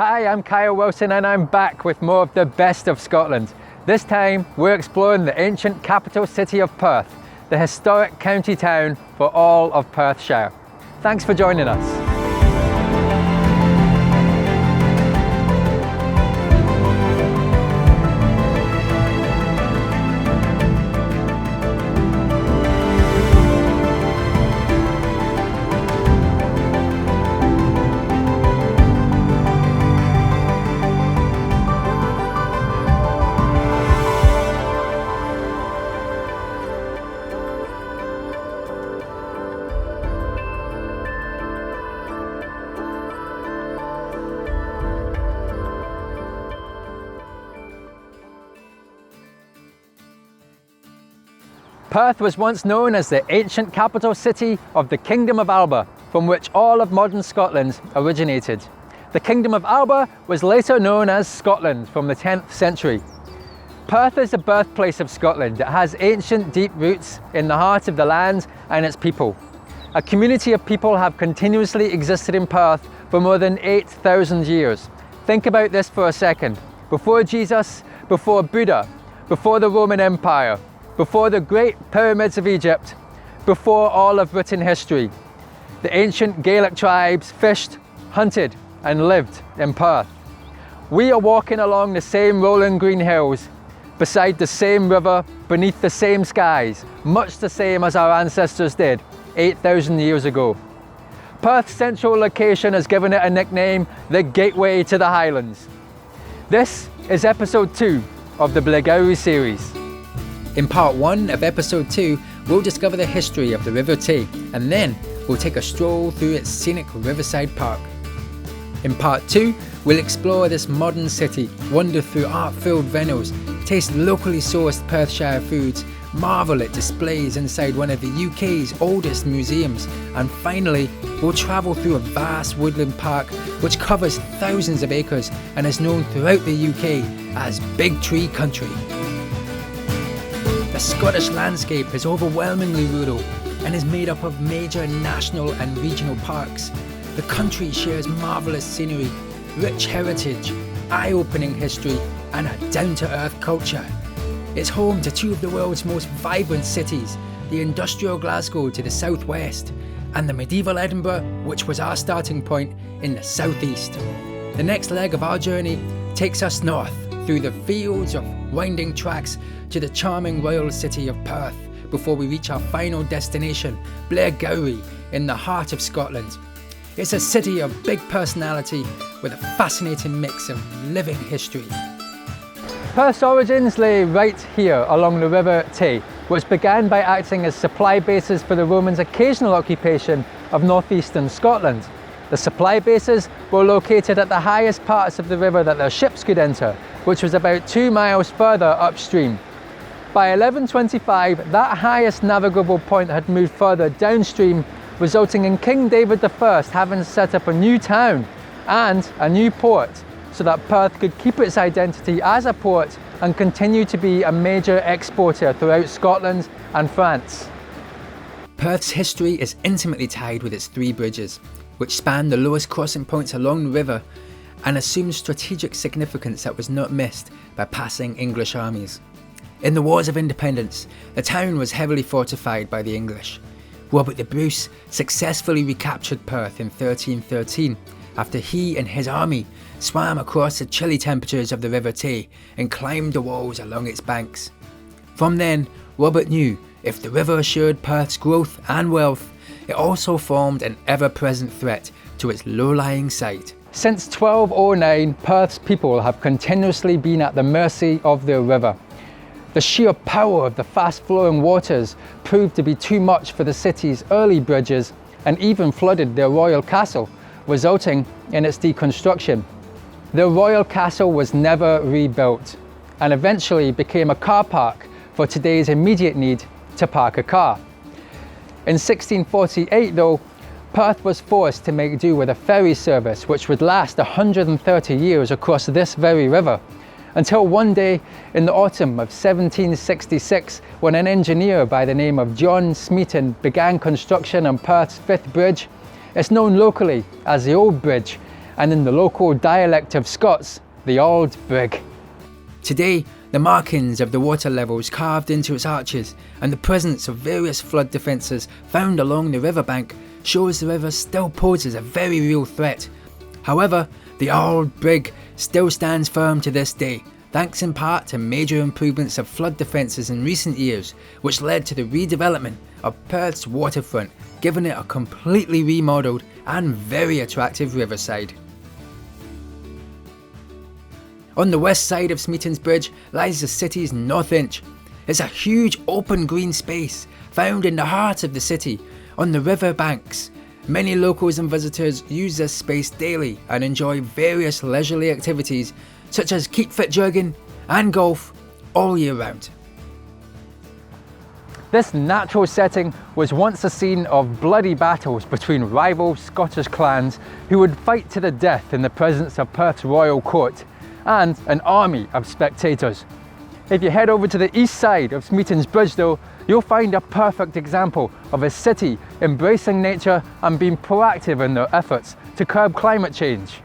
Hi, I'm Kyle Wilson and I'm back with more of the best of Scotland. This time we're exploring the ancient capital city of Perth, the historic county town for all of Perthshire. Thanks for joining us. Perth was once known as the ancient capital city of the Kingdom of Alba, from which all of modern Scotland originated. The Kingdom of Alba was later known as Scotland from the 10th century. Perth is the birthplace of Scotland. It has ancient deep roots in the heart of the land and its people. A community of people have continuously existed in Perth for more than 8,000 years. Think about this for a second. Before Jesus, before Buddha, before the Roman Empire, before the great pyramids of Egypt, before all of written history, the ancient Gaelic tribes fished, hunted and lived in Perth. We are walking along the same rolling green hills, beside the same river, beneath the same skies, much the same as our ancestors did 8,000 years ago. Perth's central location has given it a nickname, the Gateway to the Highlands. This is episode 2 of the Blairgowrie series. In part 1 of episode 2, we'll discover the history of the River Tay, and then we'll take a stroll through its scenic riverside park. In part 2, we'll explore this modern city, wander through art-filled vennels, taste locally sourced Perthshire foods, marvel at displays inside one of the UK's oldest museums, and finally, we'll travel through a vast woodland park which covers thousands of acres and is known throughout the UK as Big Tree Country. The Scottish landscape is overwhelmingly rural and is made up of major national and regional parks. The country shares marvellous scenery, rich heritage, eye-opening history and a down-to-earth culture. It's home to two of the world's most vibrant cities, the industrial Glasgow to the southwest and the medieval Edinburgh, which was our starting point, in the southeast. The next leg of our journey takes us north through the fields of winding tracks to the charming royal city of Perth before we reach our final destination, Blairgowrie, in the heart of Scotland. It's a city of big personality with a fascinating mix of living history. Perth's origins lay right here along the River Tay, which began by acting as supply bases for the Romans' occasional occupation of northeastern Scotland. The supply bases were located at the highest parts of the river that their ships could enter, which was about 2 miles further upstream. By 1125, that highest navigable point had moved further downstream, resulting in King David I having set up a new town and a new port so that Perth could keep its identity as a port and continue to be a major exporter throughout Scotland and France. Perth's history is intimately tied with its 3 bridges, which span the lowest crossing points along the river and assumed strategic significance that was not missed by passing English armies. In the Wars of Independence, the town was heavily fortified by the English. Robert the Bruce successfully recaptured Perth in 1313 after he and his army swam across the chilly temperatures of the River Tay and climbed the walls along its banks. From then, Robert knew if the river assured Perth's growth and wealth, it also formed an ever-present threat to its low-lying site. Since 1209, Perth's people have continuously been at the mercy of the river. The sheer power of the fast-flowing waters proved to be too much for the city's early bridges and even flooded their royal castle, resulting in its deconstruction. The royal castle was never rebuilt and eventually became a car park for today's immediate need to park a car. In 1648 though, Perth was forced to make do with a ferry service which would last 130 years across this very river, until one day in the autumn of 1766 when an engineer by the name of John Smeaton began construction on Perth's 5th bridge. It's known locally as the Old Bridge and in the local dialect of Scots, the Auld Brig. Today, the markings of the water levels carved into its arches and the presence of various flood defences found along the riverbank shows the river still poses a very real threat. However, the Auld Brig still stands firm to this day, thanks in part to major improvements of flood defences in recent years, which led to the redevelopment of Perth's waterfront, giving it a completely remodelled and very attractive riverside. On the west side of Smeaton's Bridge lies the city's North Inch. It's a huge open green space found in the heart of the city, on the river banks. Many locals and visitors use this space daily and enjoy various leisurely activities such as keep fit jogging and golf all year round. This natural setting was once a scene of bloody battles between rival Scottish clans who would fight to the death in the presence of Perth's royal court and an army of spectators. If you head over to the east side of Smeaton's Bridge though, you'll find a perfect example of a city embracing nature and being proactive in their efforts to curb climate change.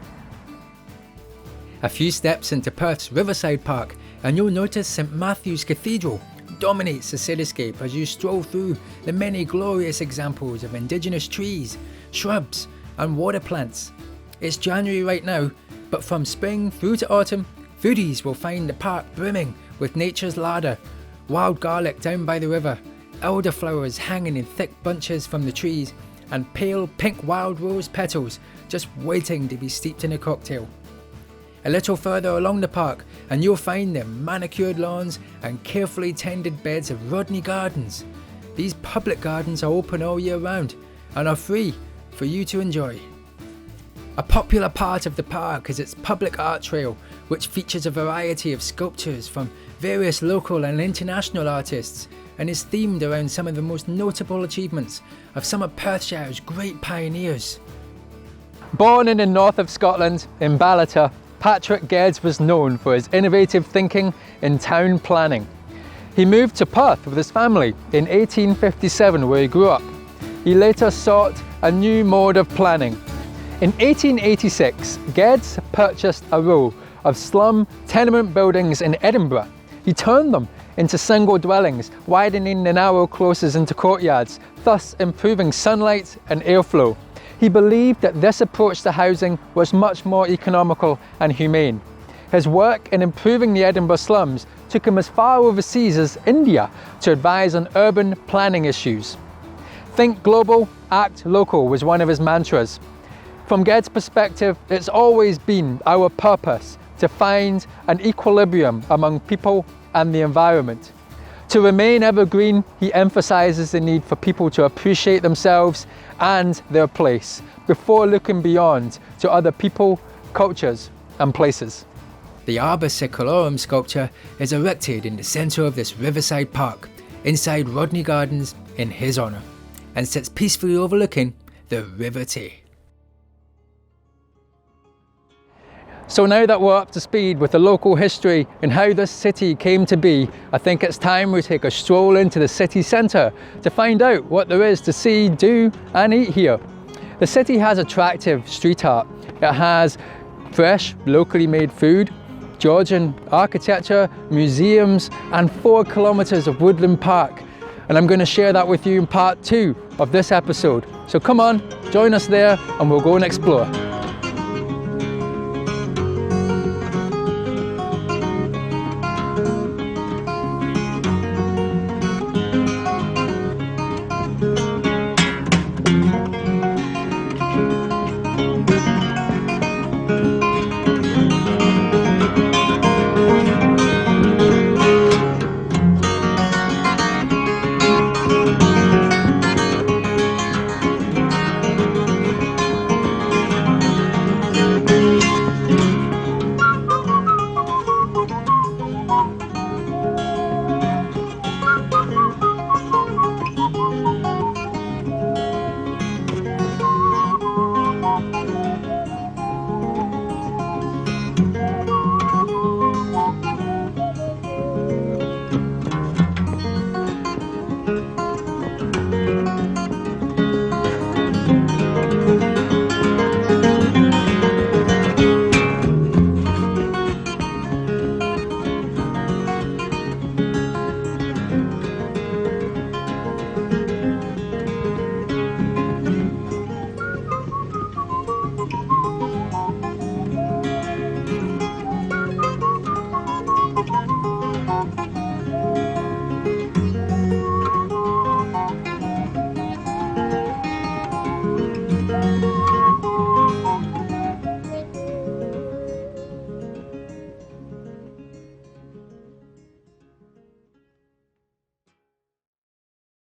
A few steps into Perth's Riverside Park and you'll notice St Matthew's Cathedral dominates the cityscape as you stroll through the many glorious examples of indigenous trees, shrubs and water plants. It's January right now, but from spring through to autumn, foodies will find the park brimming with nature's larder, wild garlic down by the river, elderflowers hanging in thick bunches from the trees, and pale pink wild rose petals just waiting to be steeped in a cocktail. A little further along the park and you'll find the manicured lawns and carefully tended beds of Rodney Gardens. These public gardens are open all year round and are free for you to enjoy. A popular part of the park is its public art trail, which features a variety of sculptures from various local and international artists and is themed around some of the most notable achievements of some of Perthshire's great pioneers. Born in the north of Scotland, in Ballater, Patrick Geddes was known for his innovative thinking in town planning. He moved to Perth with his family in 1857 where he grew up. He later sought a new mode of planning. In 1886, Geddes purchased a row of slum tenement buildings in Edinburgh. He turned them into single dwellings, widening the narrow closes into courtyards, thus improving sunlight and airflow. He believed that this approach to housing was much more economical and humane. His work in improving the Edinburgh slums took him as far overseas as India to advise on urban planning issues. Think global, act local was one of his mantras. From Geddes' perspective, it's always been our purpose to find an equilibrium among people and the environment. To remain evergreen, he emphasises the need for people to appreciate themselves and their place before looking beyond to other people, cultures and places. The Arbor Secularum sculpture is erected in the centre of this riverside park, inside Rodney Gardens in his honour, and sits peacefully overlooking the River Tay. So now that we're up to speed with the local history and how this city came to be, I think it's time we take a stroll into the city centre to find out what there is to see, do and eat here. The city has attractive street art. It has fresh, locally made food, Georgian architecture, museums and 4 kilometres of woodland park. And I'm going to share that with you in part 2 of this episode. So come on, join us there and we'll go and explore.